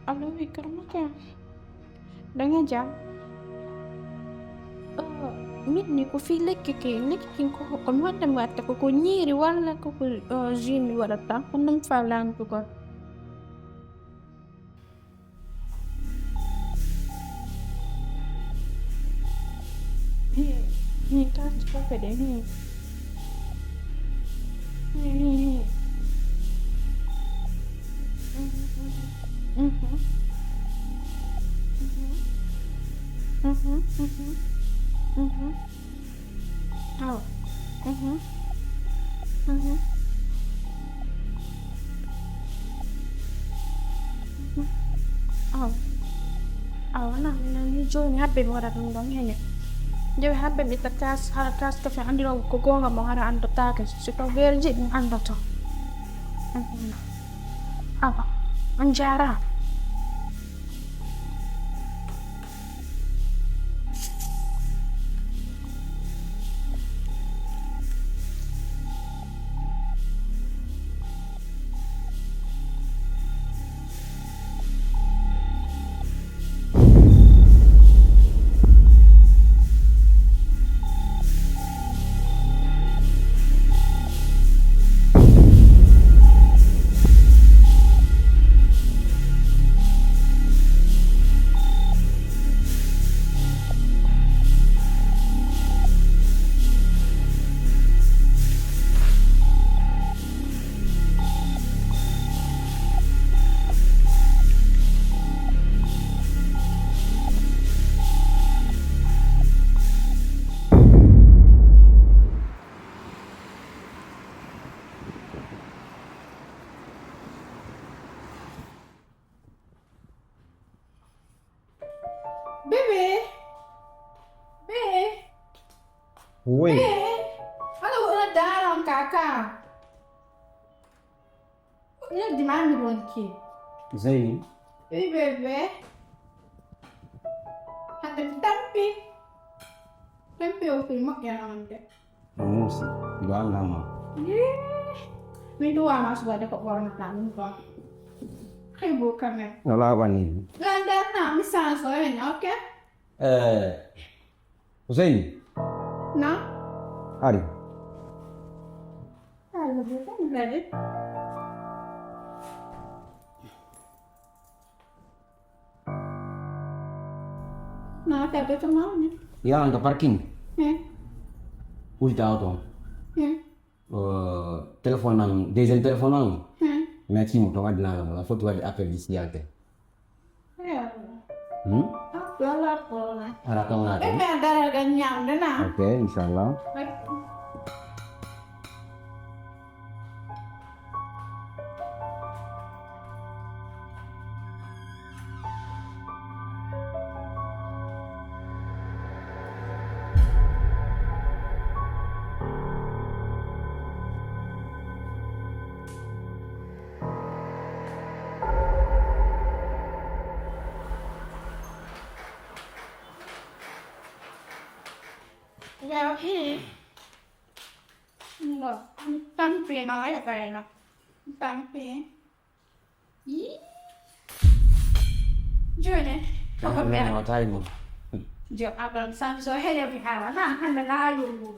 Alo, karena kayak dengan jam. Mit ni ko feel like like ko kon wanda mata ko nyiri wala ko jimi wala ta ko nang falan ko. Ni ta ko pede ni. Ni. Mhm. Mhm. Mhm. Mhm. Oh. Mhm. Mhm. Oh. Oh, nah, ni jo ni hape mo kada tong dong hanya. Jo hape mi takas harakas ka fa andiro ko go nga mo hara ando ta ka si to verji ng ando to. Mhm. Ah. Anjara. Bébé. Bébé. Oui, Halo una dalam kakak. Ini di mana Ronki? Zaini. Bébé. Ada tampi. Tampi oke mak ya ande. Musi, doang nama. Ini dua mas ada kok warna tamu kok. Kayak bukan ya. Nalawan ini. Ganda na misal soalnya oke? Zaini, Nah. hari. Halo bukan berarti. Nah, tapi kemana? Ya, angka parking. Udah tahu Ya. telepon nang, diesel telepon nang. Ya. Merci mo tong adna la foto wadi appel di siante. Ya. Hmm? Lala pola. Ara tong na. Ada ganyang deh nah. Oke, insyaallah. Ya, ini. Enggak, tampi nói là vậy nè. Tampi. Ý. Chưa nè. Không có Mẹ mẹ. nó thay mo. Giờ áp làm sao rồi hay là bị hả là hay là la luôn.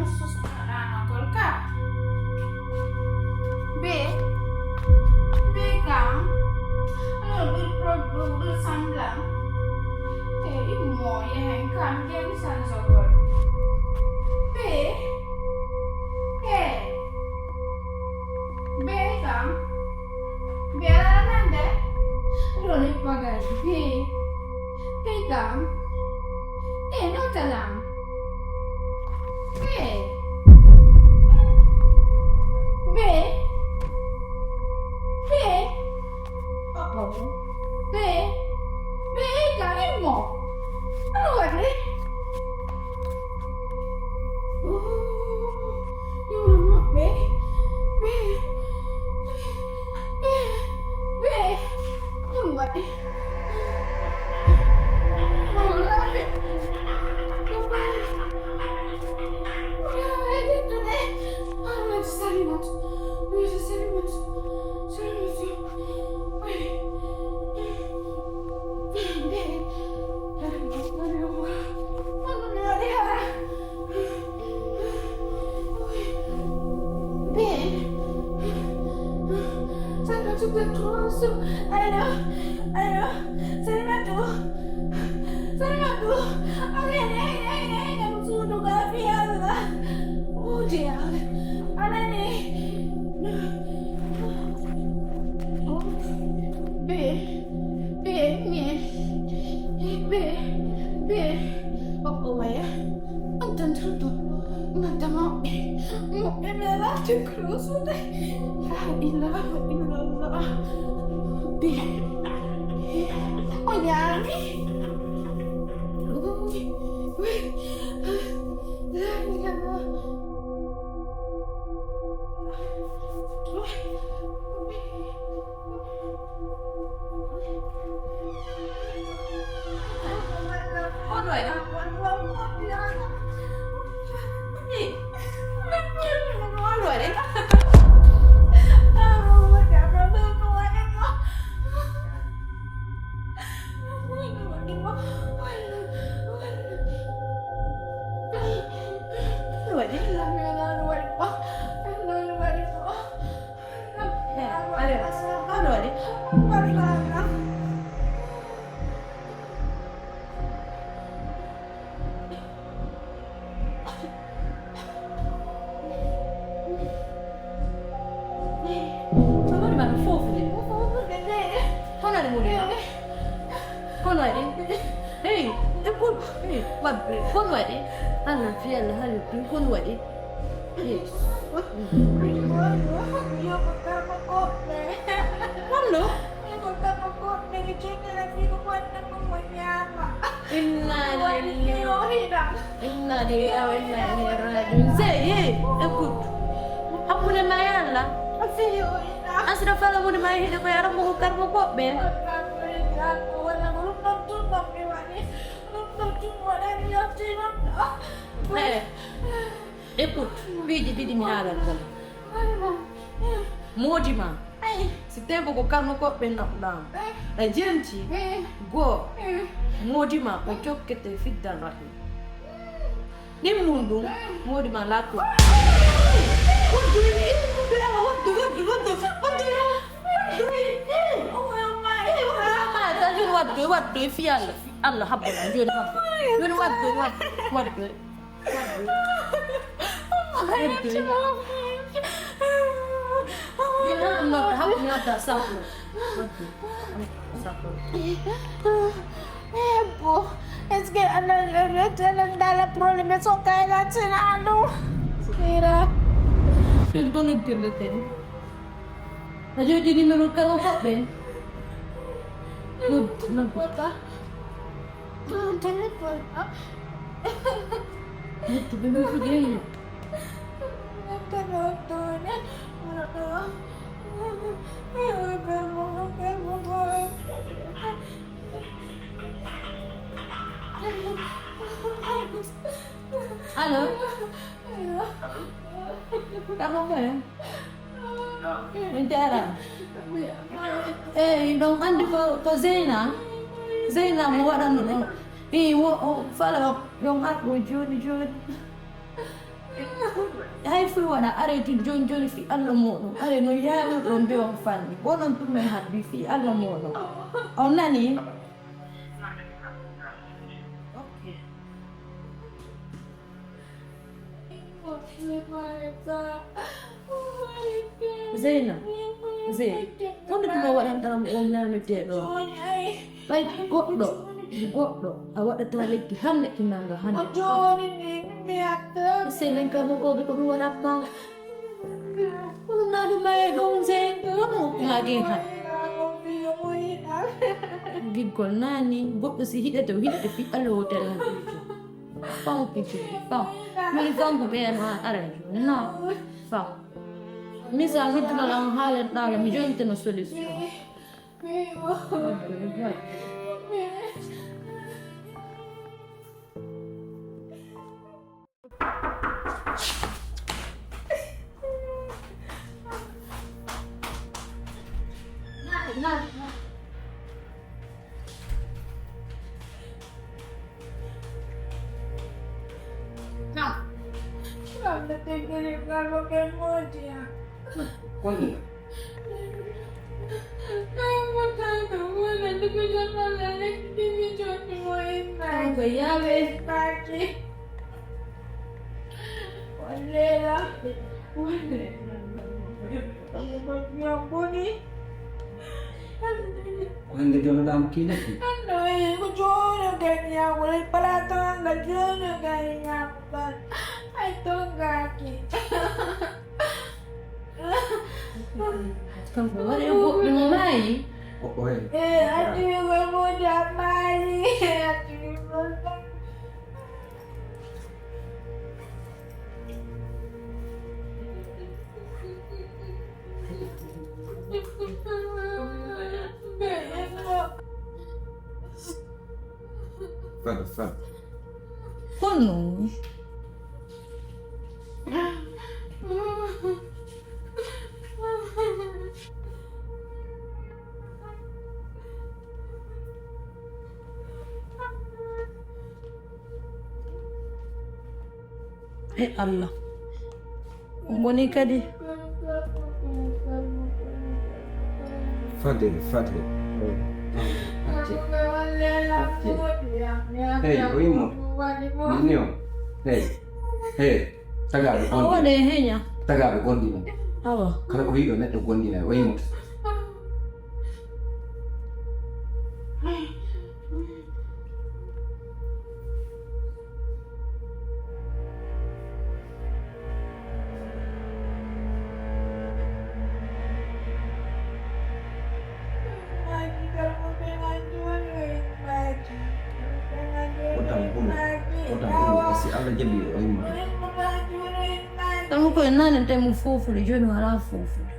Sus anak golkar. B. B kan. Bersambilan. Ibu mau yang kan dia bisa sogol. B. làm. Nóจะlàm. Bê. Bê. Bê. Bê. Bê cả em một. Nó rồi đấy. Nhưng mà bê. Bê. Bê. Bê. Nhưng mà vậy. Modima. Se tempo com calma com bem não dá. A gente go modima o que que te fit dan rahi. Nem mundo modima lá tu. What do fi Allah habba jun habba. Jun what do. Not satu. Bu, eski anak dalam problem esok kaya cina anu. Kira. Itu nih terletak. Aja jadi menurut kamu apa Ben? Nampak? Telepon. Itu benar begini. Halo. Kamu apa ya? Bicara. Dong kan di ke Zena mau ada nih. Fala yung aku Jun. Hai fu wana are ti Jun fi Allah mo. Are no ya rombe on fani. Bonon tu me hadbi fi Allah mo. Onani. Zena. Kau nak bawa dalam dalam ni dia. Baik, kau dok. Goddo awaɗata lekki hande kinanga hande joni mi atta senen kam ko ko ɗum waɗatma nadu maye ɗum se ngadi ha giggol nani goɗɗo si hiɗete o hiɗete fi Allah wotere ha fam pichu fam mi fam ko ɓeen ha ara joni no fam mi sa hiddinoɗam haalen ɗaga mi jonteno solution Guarda te che regalo che modia. Quando? Quando io non davo chi lei? Io giuro che mi auguro il palato anche giuro che mi auguro. Hai tongaki. Kan ko waɗi goɗɗo mo maayi Ati ko mo jamani. Ati ko Fada. kono Allah woni kadi Fade. Hey, oimo. Nio. Hey. Tagabe o waɗe heña Tagabe gondina. awa Kala ko yiɗo neɗɗo gondina oimo. Otam si Allah jabi oimo. tan ko nane temu fofule joni wala fofule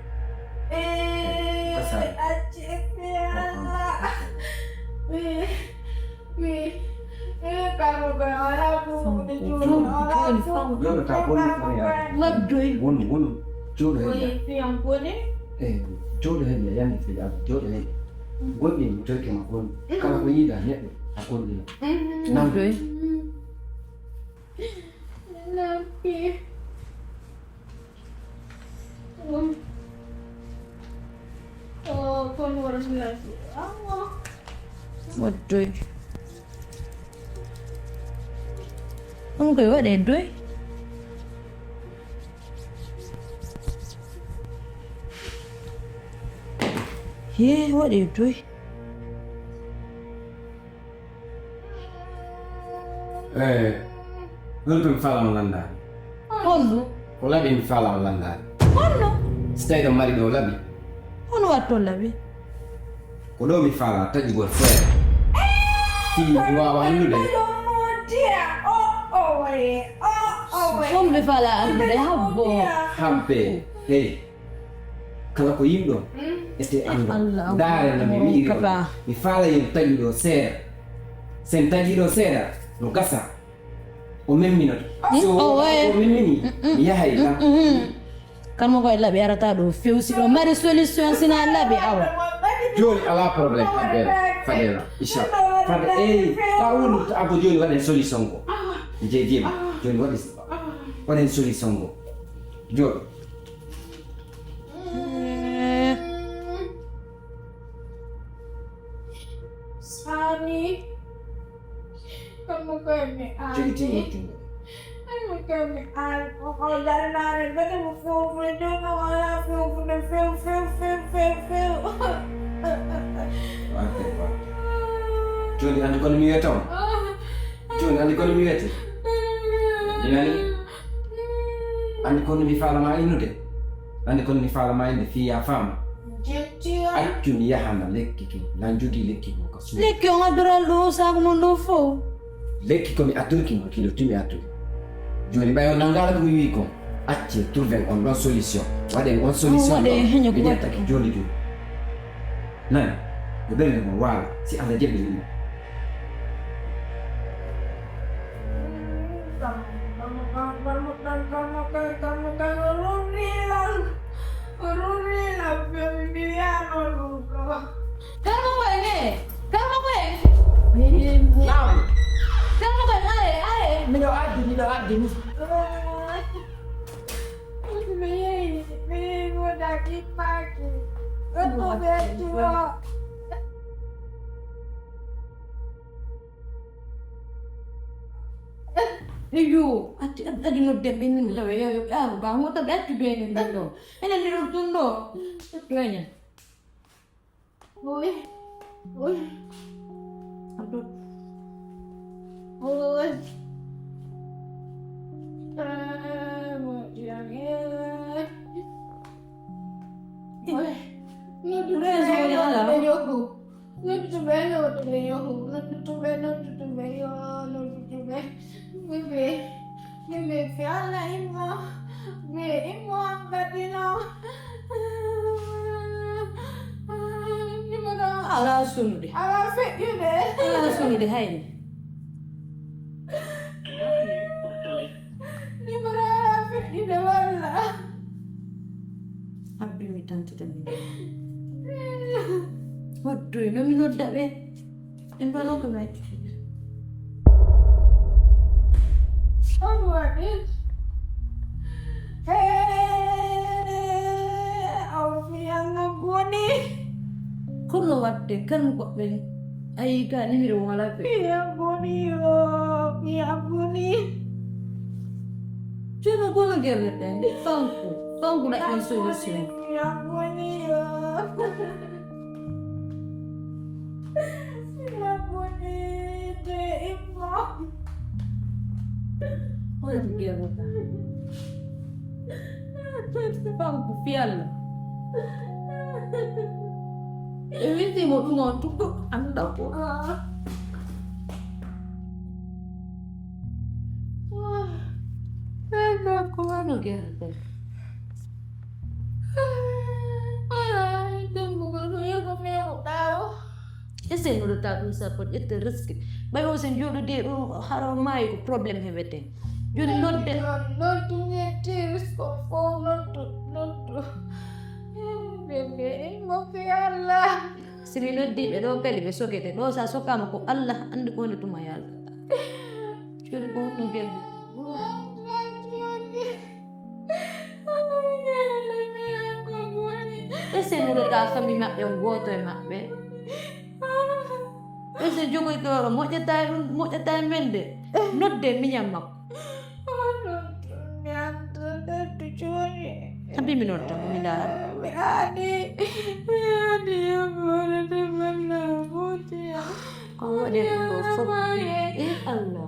Yo ta bonu ya. labdoy Bonu. Jodo he. Fiampone. Jodo he yani fi ya. Jodo he. Gondi mi toke ma gon. Kala ko yida neɗɗo a gondina. labdoy Napi. Oh, como harus lagi? Allah. waddoy ɗum koye waɗe doy he waɗe doy Holto mi fala landare. honno O laɓi mi fala landare. honno So tawi ɗo mari ɗo laɓi. hono watto laɓi Ko ɗo mi fala taƴugol feere. Si mi wawa andude. homɓe fala andude habbo Hampe. Hey. Kala ko yimɗo. Ete ando. Allah Daare no mi wiiri ɗo. kaba. Mi fala yen taƴuɗo seeɗa. Sen taƴiɗo seeɗa no gasa. O memminoto. So o waye. o memmini. Mi yahay tan. kan mo koye laɓi arata ɗo fewsi ɗo mari solution sina laɓi awa Joni ala probléme Fadela. Fadela. Inchallah. Fadela. Ta woni ta ko joni waɗen solution go. Jeejima. Joni waɗen solution go. Joni. Sani. Kamu kami Jogi jungo. Kamu kami oh dari nari bete mu feu juga wala feu. Warte. joni andi kono mi wiyata on joni andi kono mi wiyete inani andi kono mi faalama innude andi kono mi faalama inde fiya faama accu mi yahana lekki to nan jogii lekki ko ka suudu lekki on addoral ɗo sago mon ɗo fof lekki komi atturki mo kilo tumi attude joni ɓay on nangala ko mi wi ko acce trouven on ɗon solution waɗen on solution waɗe heño ɓe ƴettake joni joni nani yo ɓernde mon waala si allah jaɓi ɗum Miɗo addi Iyo, adi nodde ɓenni lawe yo ɓaago ba mo tan accu bene ɗum ɗo enen ndi ɗum ɗum ɗo toña ala sunude hayni habbimi tantata min waddoy nomi nodda ɓe ɓe mbano ko waɗi kono wadde kan goɓɓe ayi ga nimiro wala ɓe jono gono gelle ɗe nde fanku ɗaɓɓen solution Olha que eu fanku fiyalla wittimo ɗum on tuko anda ko komano gerde esen no ta ɗum sapot ette risque ɓay o sen joɗude ɗo haro maayi ko probléme heɓete joni nodde simi noddiɓe ɗo kadi ɓe sokete ɗo sa sokkama ko allah andi ko woni tuma yaltata joni ko no gelde esen noɗoɗa famille maɓɓe on goto e maɓɓe esen jogoytoro moƴƴata e mende nodde miñam makko abi mi nodda mi laara ko waɗe ɗo fof e allah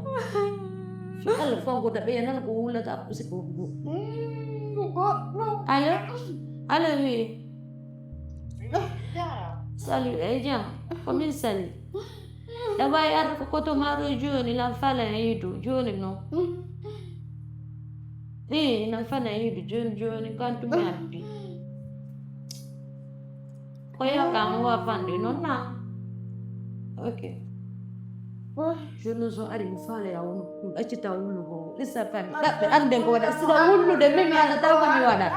fi allah fankuta ɓe nan ko wullata pusi ko alo wi sali e jam komin sali ɗaɓay arta ko koto maɗo joni nan fala e yidu joni noon nan fana yidu joni kantumi abbi ko yakama wa fande noon na ok jono so ari mi faala ya wono accita wullu ko ɗissa fami ɗaɓɓe anden ko waɗa sida wullude min mi haɗata ko mi waɗat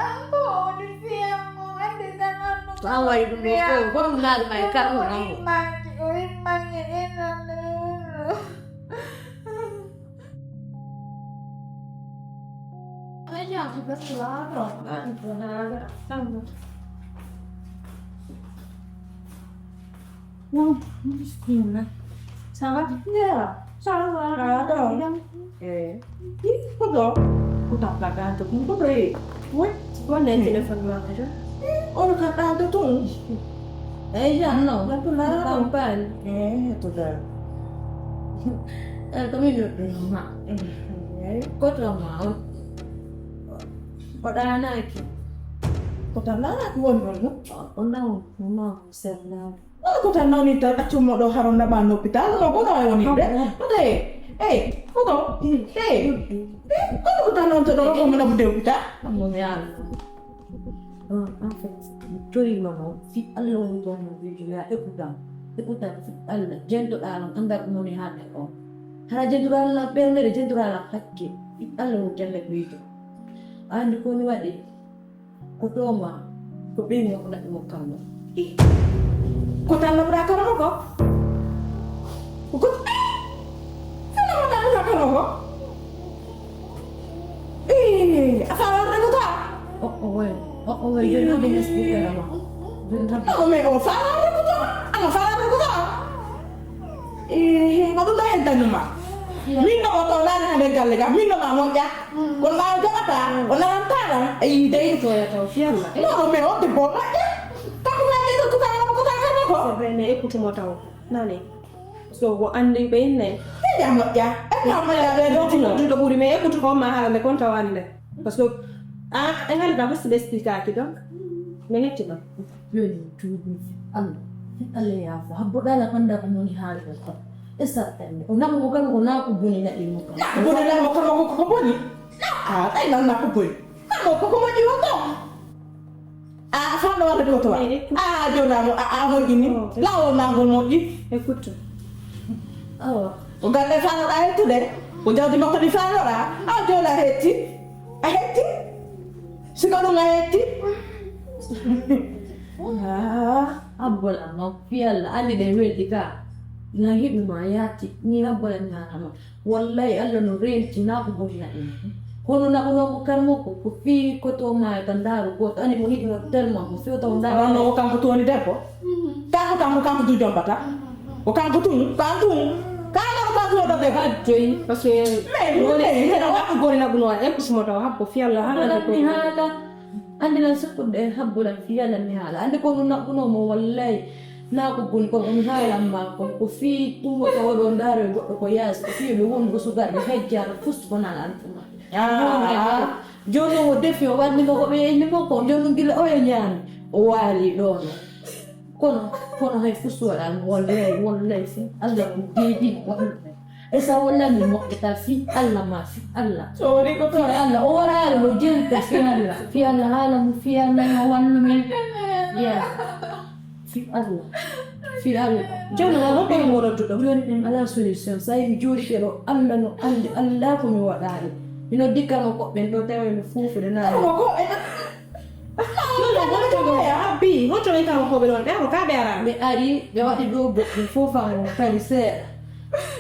to an waɗi ɗum ɗo fof ko ɗum naaɗi ma e karɗo nango Ça va? Ça va? Cosa? Cosa ho pagato? Non potrei. Vuoi? Qual è il telefono déjà? Ho pagato tu? già no, Ma tu l'hai campagna. Tu l'hai. Kami duduk di rumah. Kau tahu mau? Kau dah anak itu. Kau tak nak buat mana? Kau tahu, mau senang. Kau tak nak ni tak cuma doh haram nak bantu kita. Kau tahu ni deh. Kau tahu? Kau tahu? Kau tak nak untuk doh kamu nak berdua kita? Kamu yang apa? Curi mau fit Allah untuk juga ikutan fit Allah jentuk alam anda kemudian hati oh hara jentuk Allah benar jentuk Allah hakki fit Allah untuk begitu anda kau ni wadi kau tahu mah kau bingung aku nak mau kamu Kau tak nak berakar apa kau? Kau tak nak berakar apa? Apa orang kau tak? Oh, jadi dia speaker apa? Kau memang salah aku tu. Aku salah aku tu. Kau tu dah hendak nama. Minta kau nak ada galega. Minta mamu ya. Kau nak apa? Kau nak antara. Dia itu ya tahu siapa? Kau memang tu boleh ya. Kau nak itu kau tak apa? Sebenarnya aku cuma tahu. Nani. So, gua andi benne. Tidak mak ya. Kamu yang ada Tu dah buri me aku tu kau mahal me kau tahu ande. Pas tu enggak ada apa sih explicar gitu. Mengenai cuma. Jadi curi Allah ya. Habis dah lah anda kamu ni hal itu. Esatnya. Orang bukan orang aku bunyi nak ilmu. Aku dah nak kamu kau bunyi. Tak nak aku bunyi. Kamu kau bunyi apa? Sana ada dua tu. Jodoh aku gini. Lawan aku mau ni. Écoute. Oh. Udah ada sana ada itu deh. Udah di mana di sana lah. Jodoh heti. Heti. Sekarang heti. Abol ano fial ani de wedika. Lagi lumayati ni abol na ano. Wallahi Allah no renti na ko bojina ini. Kono na kono karmo ko fi ko to ma tandaru ko ani mo hidi hotel ma ko fi to ndaro. No kamu tu ni depo. Kamu tu jom bata. Kamu tu. Kalau kamu tu dah dekat. Join parce que aku gori na buno e ko simo taw habbo fialla hala ko. Andi lang sukod eh habulan fiala ni hala. Andi ko na kuno mo wallahi na ko bun ko on hala ma ko fi tu mo to ndaro ko yas ko fi lo won ko sugar de hejja fust ko na antuma. Jono wo defio wani mo ko be ni mo ko jono gila o yan wali dono kono hay fusu ala wallahi fi Allah di esa wala ni mo kita fi Allah ma fi Allah Sorry ko to. Allah ora lo gente fi Allah alam fi Allah wan min ya fi Allah jono wo ko mo ro to jono ala solution sai juri kero Allah no Allah ko mi wadari ino dikano ko ben do tewe mi fufu de na Kok Abi, mo to ita ko belon ka ka bera. be ari be wadi do be fufa mo parise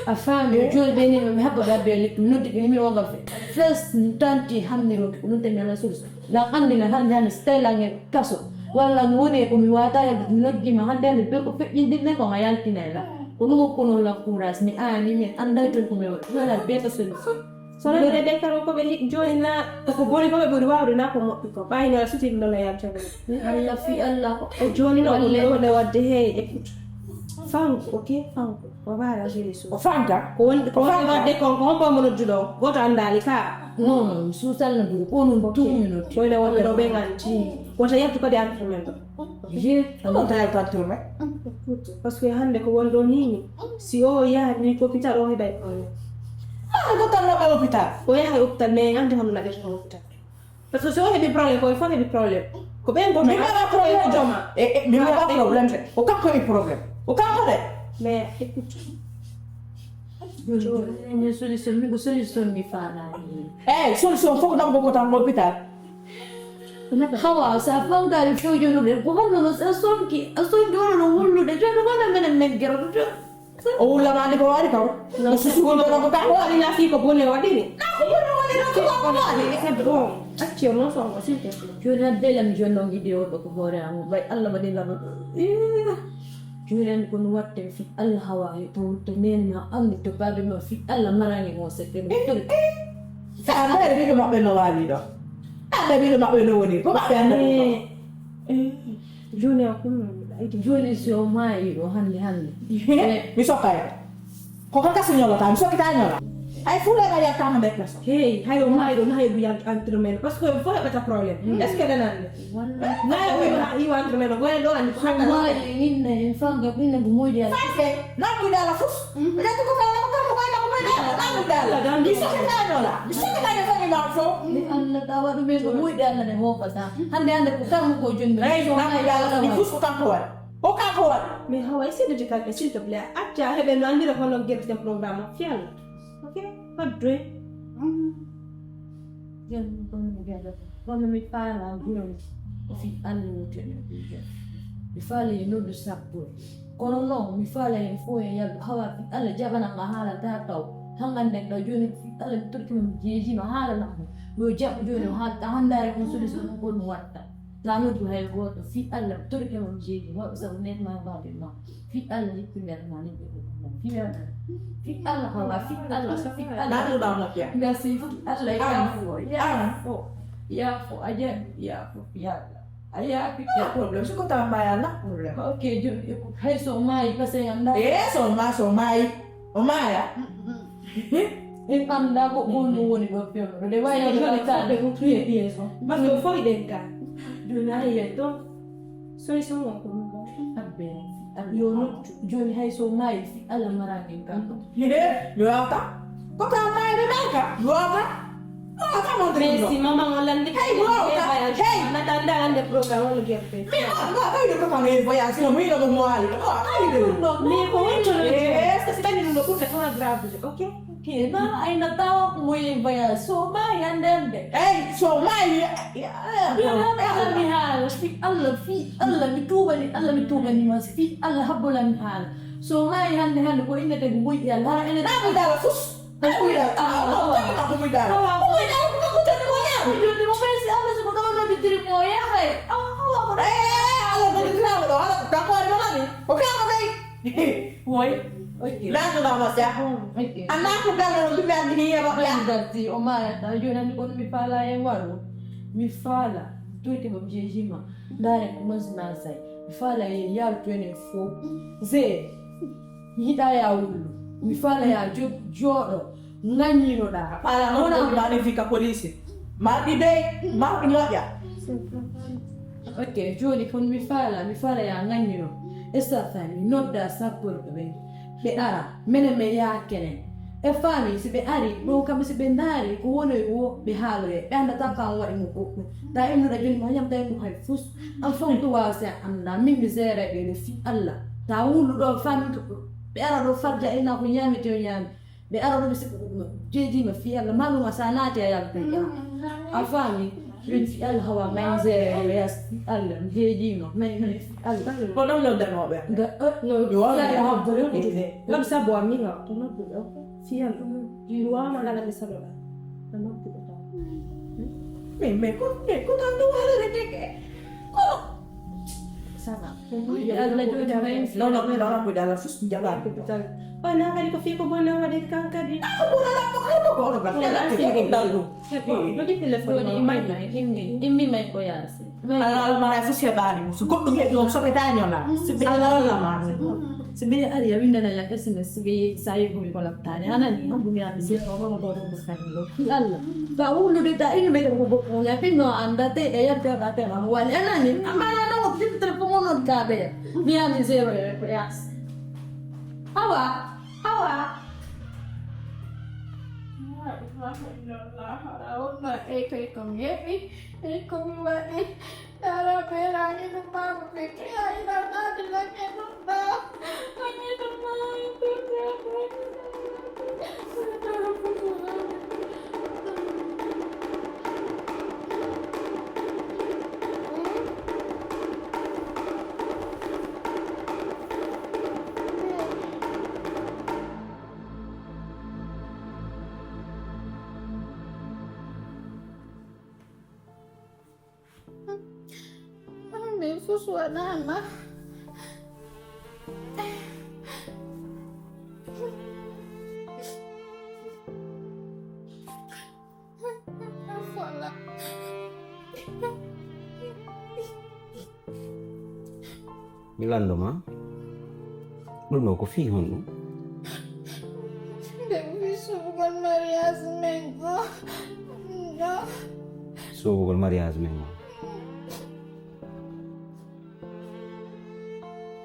afami jol beni mi habba da be no de mi wanga fe first tanti hamni ro no te mi ala sus la andi na han stella nge kaso wala ngone ko mi wata ya no di ma hande be ko fe yindi ne ko ngayan tinela kuno la kuras ni ani mi anda to ko mi wala be to sul Soalnya dia dekaro ko be join na ko bori ko be bori waru na ko mo ko bai na suti ndo la ya chabe. Allah fi Allah O join no le o le wadde he écoute. Fang, OK, fang. Wa bara jiri su. Ofanga. Ko wadde ko mo mo no judo. Goto andali ka. no susal na du ko no 2 minutes Ko le wadde do be nganti. Ko ta yattu ko de instrumento. je Kamu tak tahu tu me. Parce que hande ko wondo ni si o ya ni ko pita ro he bay ko. Aku tak nak kalau kita. Ko ya hoptal me ande hono na de hoptal. Parce que so he bi problème ko fa he bi problème. Ko be ngo Memang ada problem joma. Memang ada problem. Bukan kau ini problem. Bukan ada. mais écoute. ne solution mi fara Solution fok nak buku tang hospital. hawa sa fang dari fo yo no ko no sa son do no wulu de no na men men gero do Oh, la mani kau ada kau. Susu kau nak buka. Ko ali na fi ko bole wadi ni. Aku nak wali nak buka. C'est bon. Accio non so ko sinte. Julian de la mi jono video ko bore am bay Allah badi la Julian kun watte fi Allah hawa to men ma am to babe ma fi Allah marani mo se te to Ada ni kau nak bela wali dah. Ada ni nak bela wali. Kau tak ada. Junior kun Julian so mai ro hande Besok kaya. Kok kan kasih nyolotan, so kita nyola. Ay fule ka ya tama dek las. Hey, hayo hayo biar antrumeno. Pas ko fo bata problem. Es que danan. Na yo iwa antrumeno. Bueno, do an Why in the front of in the mood? Fase, na kuda la fus. Ila tu ko kala ko ko ko na kuda la. Di so kita nyola. Di so kita ya fami marfo. Ang tawa do me ko mood na ne mo pasa. Hande ande ko kam ko jun. Ay so na kuda la di fus ko kan ko. O kan ko. me hawa isi de jikal s'il te plaît. Acha hebe no andira ko no get the programme. Fial. Okay? Padre. Yan ko mo gada. Quando mi fala guru fi anno tene. Mi fala no do sapo. Kono no mi fala en fo ya hawa fi alla jabana mahala ta taw. Hangan de do joni fi alla turki mo jeji mahala na. Mo jab joni ha ta handare ko sulu sulu ko no watta. Lano tu hai go to fi alla turki mo jeji wa sa net ma ba de ma. Fi alla ni ku mer ma ni. Fi alla hawa fi alla sa fi alla. Na tu da na ya. Merci alla ya fo. Ya fo aja ya fo ya. Ayah Ya problem so ko ta maya na problem. okay, hai so mai kasi anda. So mai. O maya. Anda ko bunu ni ba pio. De ba ya kita de ko tuye pieso. Mas ko foi denka. Duna ya to. So iso mo ko. Abbe. Yo no joni hai so mai fi ala marangin ka. Yo ata. Ko ta maya de maka. Yo ata. Ata mo de. Messi mama ngolandi. Hey, bro. Hey. Natanda ande programme lo gerte. Mi ma kai ko kan e voy a sino mi lo mo ali. Ai de. Me ko wento lo. Yes, Sta ni no ko ta na grave. Okay? Kena ay natawa ko mo yung baya. So mai andende. Hey, so mai. Allah mihal. Fi Allah mituba ni mas. Fi Allah habula mihal. So mai hande ko ina te buy ya la ina. Na mo da sus. Na mo da. Ako mo da. Ko ta mo ya. Hindi mo pwede Allah sa pagkaman na bitiri mo ya kay. Ako. Ala da dila mo. Ala da ko ari mo ni. O ka mo dai. Hoy. Okay. Na to da mas ya. Okay. Anak ko gala lo biya ni ya ba ya. Dati o maya ta yun ang kono mi fala yung waro. Mi fala. Tuite mo jejima. Dai mas nasay. Mi fala ya 24. Ze. Hida ya ulu. Mi fala ya joro. Nganyino da. Para no na magnifica polisi. Ma di dai, ma ni ya. Okay, joni kon mi fala ya nganyino. Esa fami not da sapor be. Be ara mene me ya kene. E fami si be ari mo kam si be ndari ko wono wo be halre. Be anda ta kan wa imu ko. Da imu da joni ma yam da imu hay fus. Am fon to wa se anda mi misere be le fi Allah. Ta wulu do fami to. Be ara do farja ina ko nyami to nyami. Be ara do jeji ma fi Allah malu masana ta ya be. Afami fi Allah hawa manzere ya Allah jeji no. Allah. Ko no lo da no be. No, Yo Ya ha ha bolo ite. Lam sa bo amiga. To no pulo. Fial. Jiwa magala de salola. No pulo. Me ko tanto wala de ke. Ko Sana. Allah jo da bayin. no ko da la sus jalan. Oh, na kali ko fi ko bona wa de kan ka di. Ako na lang ko ba. Dalu. Lo di telefono Ni ni mai mai. mai, imbi mai koyasi. Ala ma fu sia bani. Su ko ngi do so petanyo na. Ala la ma. Sibi ali ya winda na yake sine sibi sai ko ko la tani ana ni ndu ya bisi ko ko do buskani lo. Allah. Ba ulu de ta ini me ko ko ya pino anda te ya te ate ma wali ana ni amana no ko tin telefono no kabe. Ni ani zero koyasi. Hawa. Susuana ma. Wala. Milando ma? Belum ko fi hono. bukan mariage mengo. Sobugol mariage men mo.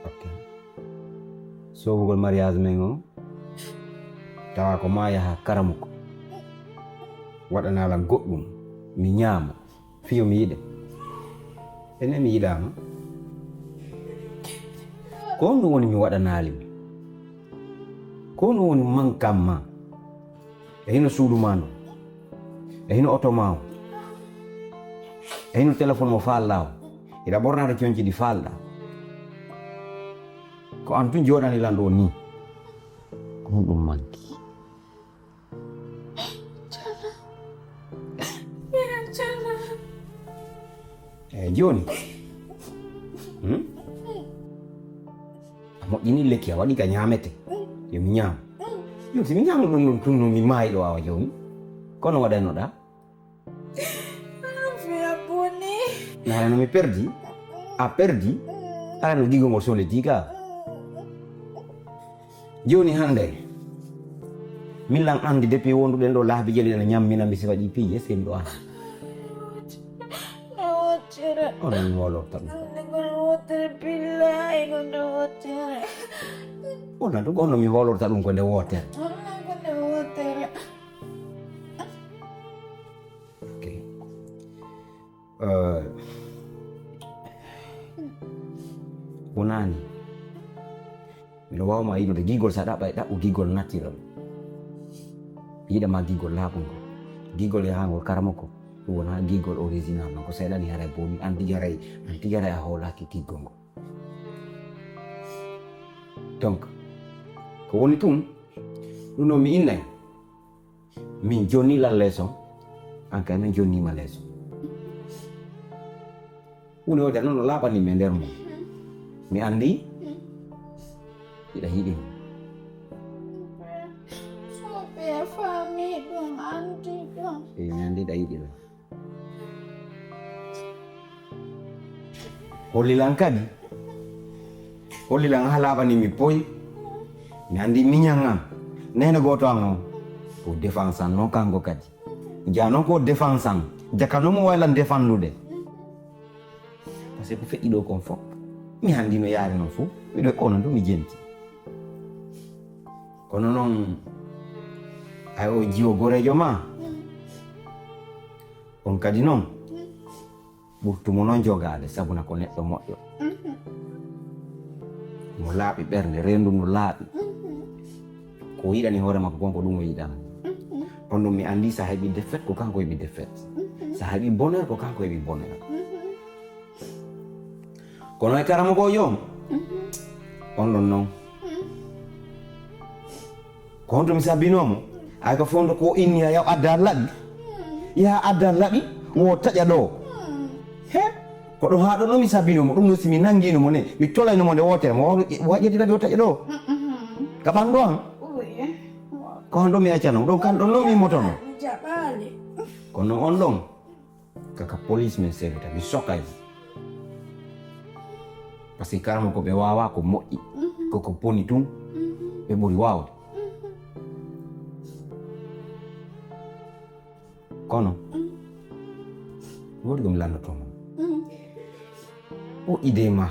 Okay. Sobugol mariage men mo. Tawa ko ma yaha karamuko. Waɗana lam goɗɗum mi ñaama fiyo mi yiɗe. Enen mi yiɗama. Ko ɗum woni mi waɗanalimi. Ko ɗum woni mankam ma. E hino suudu ma ndu. E hino oto ma o. E hino téléphone mo faalɗa o. Iɗa ɓornade coñci ɗi faalɗa. Ko an tun joɗanilan ɗo ni. Ko ɗum manki. Joni a moƴƴini lekki a waɗi ka ñamete yo mi ñaama joni si mi ñaama ɗum ɗum tun no mi maayi ɗo awa joni kono waɗanoɗa nara no mi perdi a perdi ala no gigol ngol soleti ka joni hande millan andi depuis wonduɗen ɗo laabi jeliɗen a ñamminami si waɗi piije se mi ɗo anda ono mi wolorta ɗum ona ɗum ono mi wolorta ɗum ko nde wotere ok wonani miɗo wawma yiɗude gigol sa ɗaɓɓa e ɗaɓɓu gigol naturel yiɗama gigol laaɓugol gigol yahagol karamoko ɗum wona gigol original non ko seeɗani haray boni an tigaray a hoolaki giggol ngol donc ko woni tun ɗum ɗo mi innay min jonnilal leeson an kay min jonnima leeson hunde wode noon no laaɓanimi e nder mum mi andi iɗa yiɗi mi andi iɗa yiɗi ɗum hollilan kadi hollilan ha laaɓanimi poyi mi andi miñan am nene goto an o ko défense an noon kanko kadi jaa noon ko défense an jakanomo waylan défendude par ce que ko feƴƴi ɗo kon fof mi andi no yaari noon fof miɗo kono ndu mi jenti kono noon ay o jiwo gorejo ma on kadi noon ɓurtumo noon jogade sabuna ko neɗɗo moƴƴo mo laaɓi ɓernde rendu ndu laaɓi ko yiɗani hoore makko gonko ɗum o yiɗani on ɗum mi andi sa heeɓi défaite ko kanko heeɓi défaite sa heeɓi bonheur ko kanko heeɓi bonheur kono e karama ko yo on ɗon noon ko honto mi sabbinomo ay ko fondo ko inni a yaw adda laɓi yaha adda laɓi wo taƴa ɗo he ko ɗo ha ɗo ɗo mi sabbinomo ɗum ɗo simi nanguinomo ne mi tolaynomo nde wotere mo waƴƴeti laɓi o taƴa ɗo ka ɓanɗo an ko hon ɗo mi accano ɗon kan ɗon ɗo mi motono kono on ɗon kaka police men sefita mi sokay par ce que karama ko ɓe wawa ko moƴƴi koko boni tun ɓe ɓuri wawde kono woɗi komi landotomo o idée ma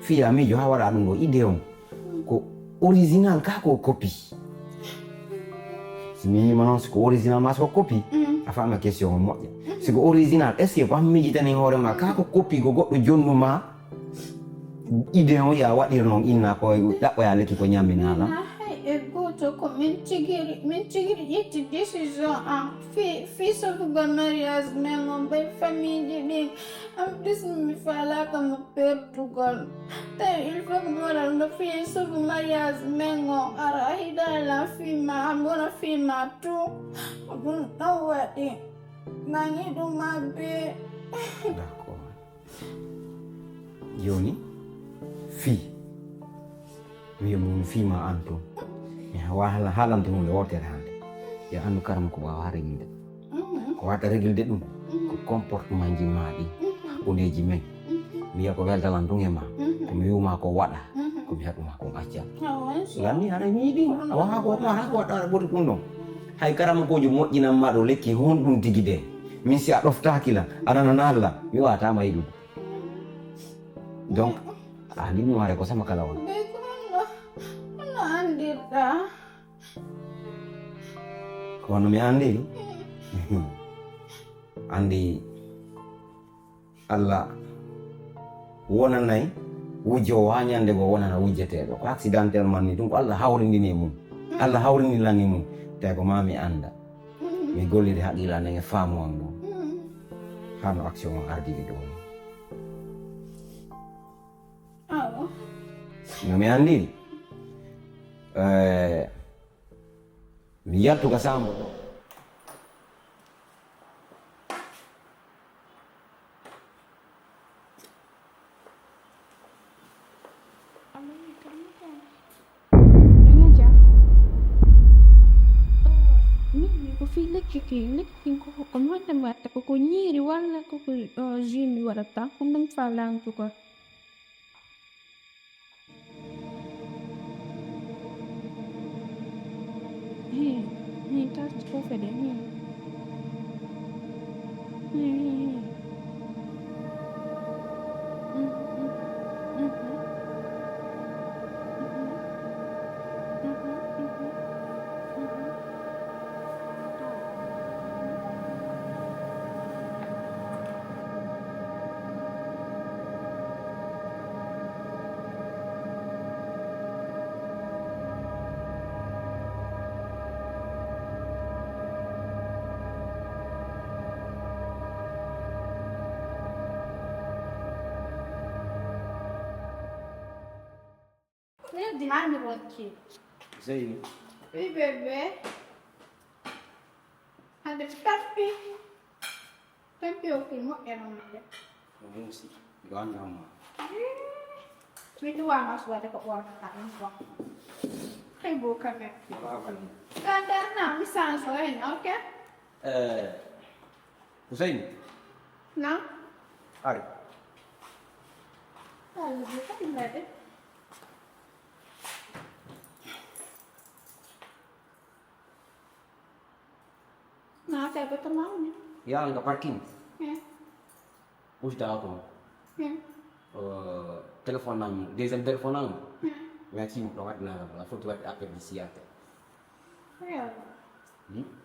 fiya mijo ha waɗa ɗum ɗo idée on ko original ka ko copie simi yima noon siko original ma soko copie a fama question o moƴƴa siko original est ce que ko an mijitani hoorema ka ko copie ko goɗɗo jonnuma idée on ya waɗir noon inna ko ɗaɓɓoya lekki ko ñamminala ko min tigiri ƴetti décision am fi sofugol mariage men on ɓe famille ɗin en plus mi falaka mo perdugol tawi il faut ko mi waɗa no fi sofu mariage men on ara hiɗala fima am wona fima tout ɗum ɗon waɗi nani ɗuma be d'accord joni fi wiyamo fima an toon mi haalante hunde wotere hande yo andu karama ko wawa regilde ko wata regilde ɗum ko comportement ji ma ɗi hundeji men mi yiya ko weltalan tun e ma komi wiwma ko waɗa ko mi haɗuma ko acca Awas. ganni aɗa yiiɗi waha ko aɗa ɓoti ɗum ɗon hay karamakojo moƴƴinanma ɗo lekki honɗum tigi de min si a ɗofta hakkila aɗa nana Allah mi watama yiɗude donc a limnoare ko sama kala on No andirɗa. kono mi andi andi Allah wonanayi wujjowo ha ñande go wonana wujjeteɗo ko accidentellement ni ɗum ko Allah hawrindini mum Allah hawrindilani mum tawi ko ma mi anda mi gollide haqqila nege faamu am ɗum hano action o ardiri ɗum Awa. no mi andi mi yaltuga sambo ɗo Ko fi lekki ko hoɗde watta koko ñiiri walla koko jus mi waɗata ko ɗum falantu ko tas ko fede Dimani wonki. Zeyni Oui bébé. Ande tappi. Tappi o ki moƴƴere de. musi yo andamma Mi duwama suwade ko ɓornata ɗum bon. Hay bo kamen. Ganda mi sanso hen, ok? Hussein Non? ari Allora, kadi mbede. Nah, saya betul mau nih. yaal nga parking Ya, ɓusta auto ya, téléphone nam deuxième téléphone am ya. merci ɗo waɗinaa la foti waɗde appel di siyate Ya.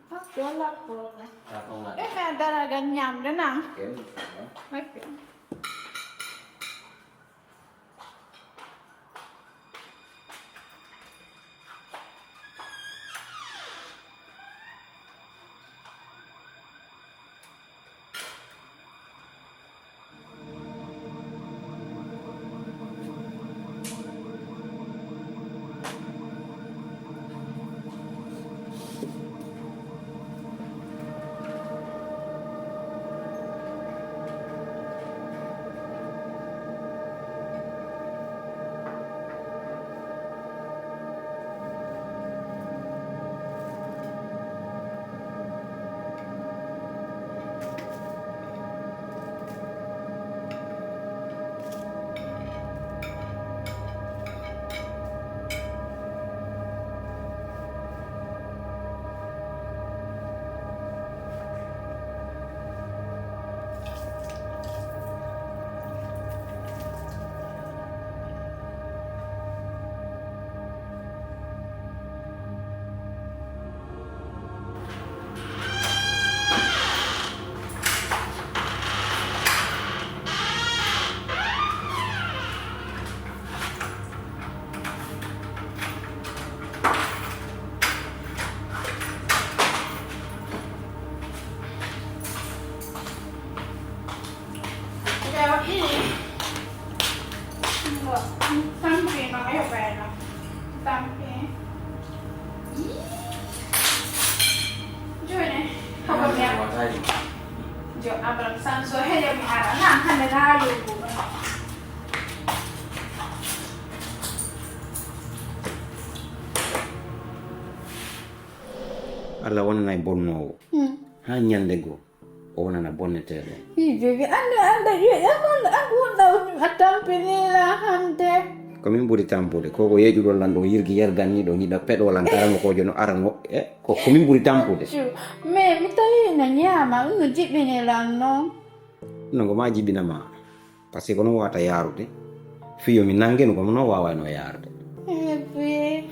Pas dolar po. ɗonga Dara ganyam deh nang. Oke. Sampai nak ayo bayar. Sampai. Join. Apa dia? Jo abang sanso hanya biara. Nah, hanya lalu. Allah wonanay bonnowo ha ñande go o wonana bonneteɗo Ih, baby, anda, ya kan aku tahu atampinila hande. komin ɓuri tampude koko yeƴuɗo lan ɗo yirgi yerganni ɗo hiɗa peɗo lan karangokojo no arango ko komin ɓuri tampude mais mi tawi no ñaama ɗum no jiɓɓini lan noon nongo ma jiɓinama par ce que kono wata yarude fiyo mi nangeno komo no wawano yarude puis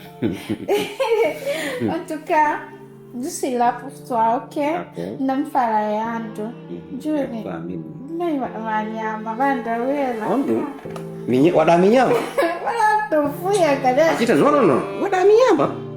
en tout cas je suis là pour toi, ok? Ndam fala yandu joni nayi waɗama ñaama banda weela on ɗum waɗami ñaama wala to fuya kada cita non waɗami ñaama